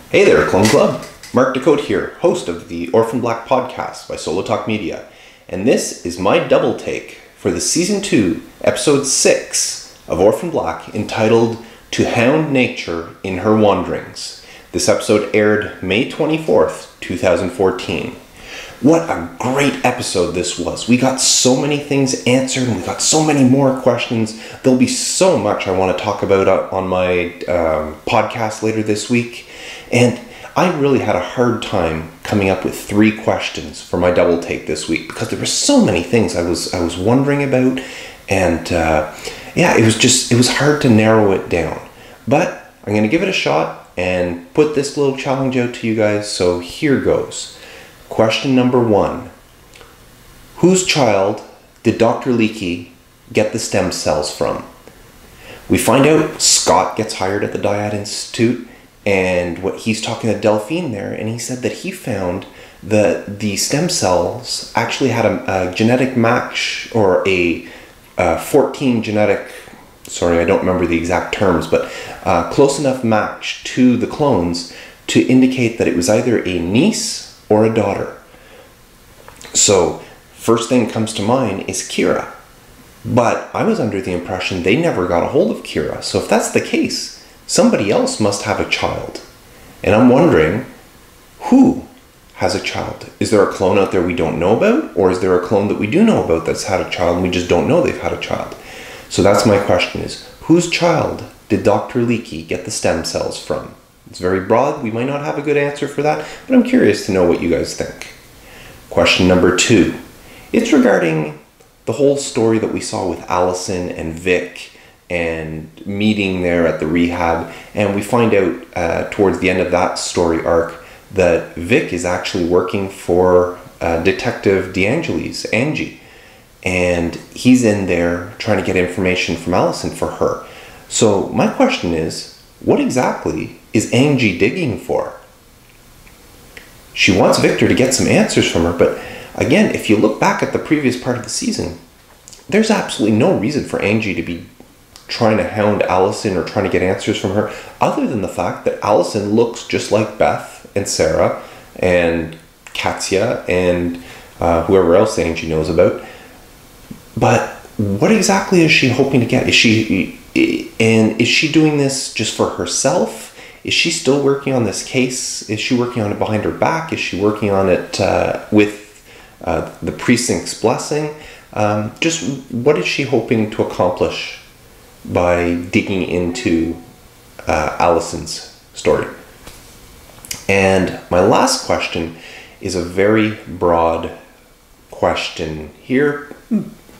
Hey there, Clone Club. Mark Decote here, host of the Orphan Black podcast by Solo Talk Media. And this is my double take for the Season 2, Episode 6 of Orphan Black, entitled To Hound Nature in Her Wanderings. This episode aired May 24th, 2014. What a great episode this was. We got so many things answered and we got so many more questions. There'll be so much I want to talk about on my podcast later this week. And I really had a hard time coming up with 3 questions for my double take this week because there were so many things I was wondering about, and it was hard to narrow it down. But I'm going to give it a shot and put this little challenge out to you guys. So here goes. Question number 1. Whose child did Dr. Leakey get the stem cells from? We find out Scott gets hired at the Dyad Institute, and what he's talking to Delphine there, and he said that he found that the stem cells actually had a genetic match, or a 14 genetic, sorry, I don't remember the exact terms, but close enough match to the clones to indicate that it was either a niece or a daughter. So first thing comes to mind is Kira. But I was under the impression they never got a hold of Kira. So if that's the case, somebody else must have a child. And I'm wondering, who has a child? Is there a clone out there we don't know about? Or is there a clone that we do know about that's had a child and we just don't know they've had a child? So that's my question, is whose child did Dr. Leakey get the stem cells from? It's very broad. We might not have a good answer for that, but I'm curious to know what you guys think. Question number 2. It's regarding the whole story that we saw with Allison and Vic and meeting there at the rehab, and we find out towards the end of that story arc that Vic is actually working for Detective DeAngelis, Angie, and he's in there trying to get information from Allison for her. So my question is, what exactly is Angie digging for? She wants Victor to get some answers from her, but again, if you look back at the previous part of the season, there's absolutely no reason for Angie to be trying to hound Allison or trying to get answers from her, other than the fact that Allison looks just like Beth and Sarah and Katya and whoever else Angie knows about. But what exactly is she hoping to get? Is she doing this just for herself? Is she still working on this case? Is she working on it behind her back? Is she working on it with the precinct's blessing? Just what is she hoping to accomplish by digging into Allison's story? And my last question is a very broad question. Here,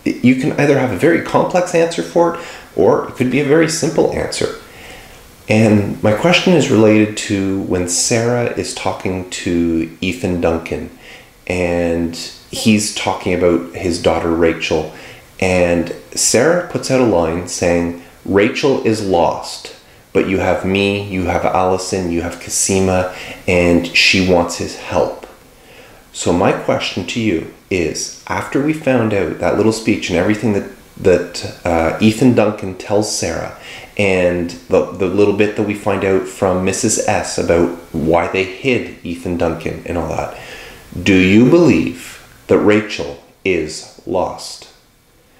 you can either have a very complex answer for it, or it could be a very simple answer. And my question is related to when Sarah is talking to Ethan Duncan, and he's talking about his daughter Rachel, and Sarah puts out a line saying, Rachel is lost, but you have me, you have Allison, you have Cosima, and she wants his help. So my question to you is, after we found out that little speech and everything that Ethan Duncan tells Sarah, and the little bit that we find out from Mrs. S about why they hid Ethan Duncan and all that, do you believe that Rachel is lost?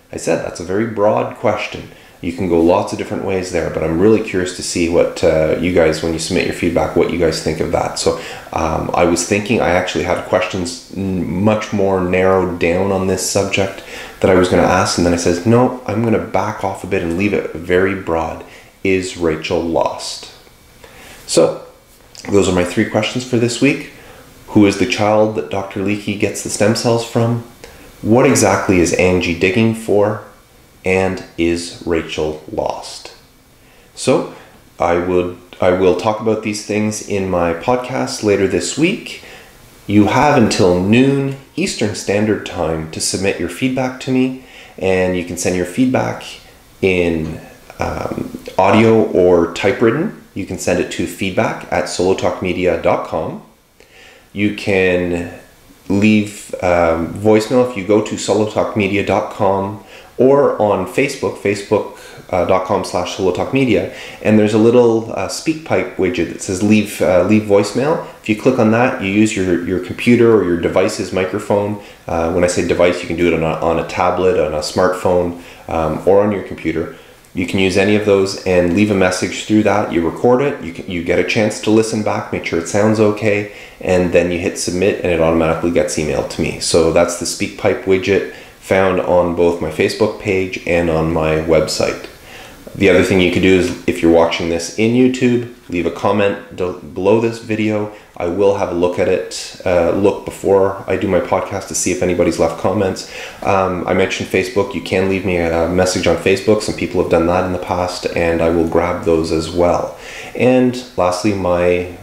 I said that's a very broad question. You can go lots of different ways there, but I'm really curious to see what you guys, when you submit your feedback, what you guys think of that. So I was thinking, I actually had questions much more narrowed down on this subject that I was going to ask, and then I said, no, I'm going to back off a bit and leave it very broad. Is Rachel lost? So those are my 3 questions for this week. Who is the child that Dr. Leakey gets the stem cells from? What exactly is Angie digging for? And is Rachel lost? So I will talk about these things in my podcast later this week. You have until noon Eastern Standard Time to submit your feedback to me, and you can send your feedback in audio or typewritten. You can send it to feedback@solotalkmedia.com. You can leave voicemail if you go to solotalkmedia.com or on Facebook, facebook.com/solotalkmedia, and there's a little SpeakPipe widget that says leave voicemail. If you click on that, you use your computer or your device's microphone. When I say device, you can do it on a tablet, on a smartphone, or on your computer. You can use any of those and leave a message through that. You record it, you get a chance to listen back, make sure it sounds okay, and then you hit submit and it automatically gets emailed to me. So that's the SpeakPipe widget found on both my Facebook page and on my website. The other thing you could do is, if you're watching this in YouTube, leave a comment below this video. I will have a look at it, look before I do my podcast to see if anybody's left comments. I mentioned Facebook. You can leave me a message on Facebook. Some people have done that in the past, and I will grab those as well. And lastly, my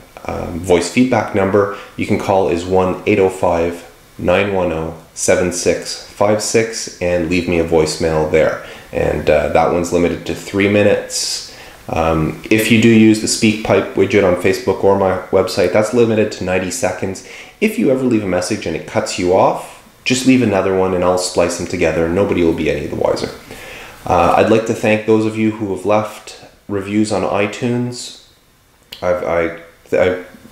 voice feedback number you can call is 1-805-910-7656 and leave me a voicemail there. And that one's limited to 3 minutes. If you do use the SpeakPipe widget on Facebook or my website, that's limited to 90 seconds. If you ever leave a message and it cuts you off, just leave another one and I'll splice them together and nobody will be any the wiser. I'd like to thank those of you who have left reviews on iTunes. I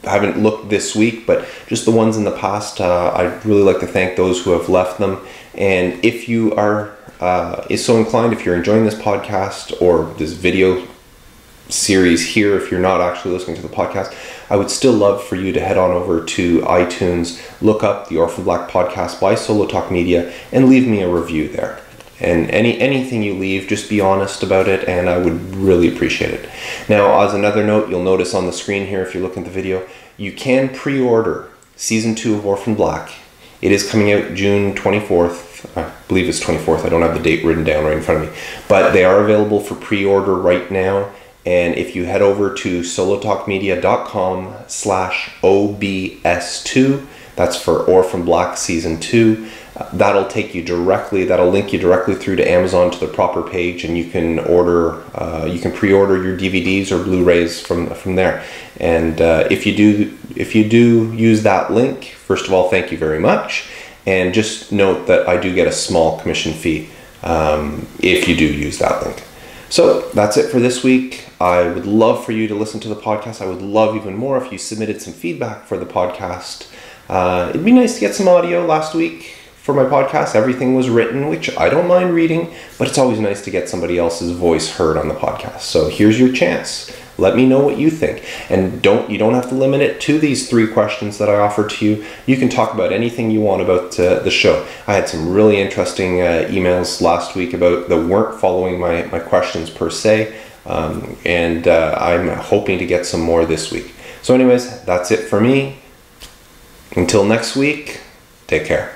haven't looked this week, but just the ones in the past, I'd really like to thank those who have left them. And if you are is so inclined, if you're enjoying this podcast or this video series here, if you're not actually listening to the podcast, I would still love for you to head on over to iTunes, look up the Orphan Black podcast by Solo Talk Media, and leave me a review there. And anything you leave, just be honest about it, and I would really appreciate it. Now, as another note, you'll notice on the screen here, if you're looking at the video, you can pre-order Season 2 of Orphan Black. It is coming out June 24th. I believe it's 24th. I don't have the date written down right in front of me. But they are available for pre-order right now. And if you head over to solotalkmedia.com/OBS2, that's for Orphan Black Season 2, that'll link you directly through to Amazon to the proper page, and you can pre-order your DVDs or Blu-rays from there. And if you do use that link, first of all, thank you very much. And just note that I do get a small commission fee if you do use that link. So that's it for this week. I would love for you to listen to the podcast. I would love even more if you submitted some feedback for the podcast. It'd be nice to get some audio. Last week for my podcast, everything was written, which I don't mind reading, but it's always nice to get somebody else's voice heard on the podcast. So here's your chance. Let me know what you think. And you don't have to limit it to these 3 questions that I offered to you. You can talk about anything you want about the show. I had some really interesting emails last week that weren't following my questions per se. And I'm hoping to get some more this week. So anyways, that's it for me. Until next week, take care.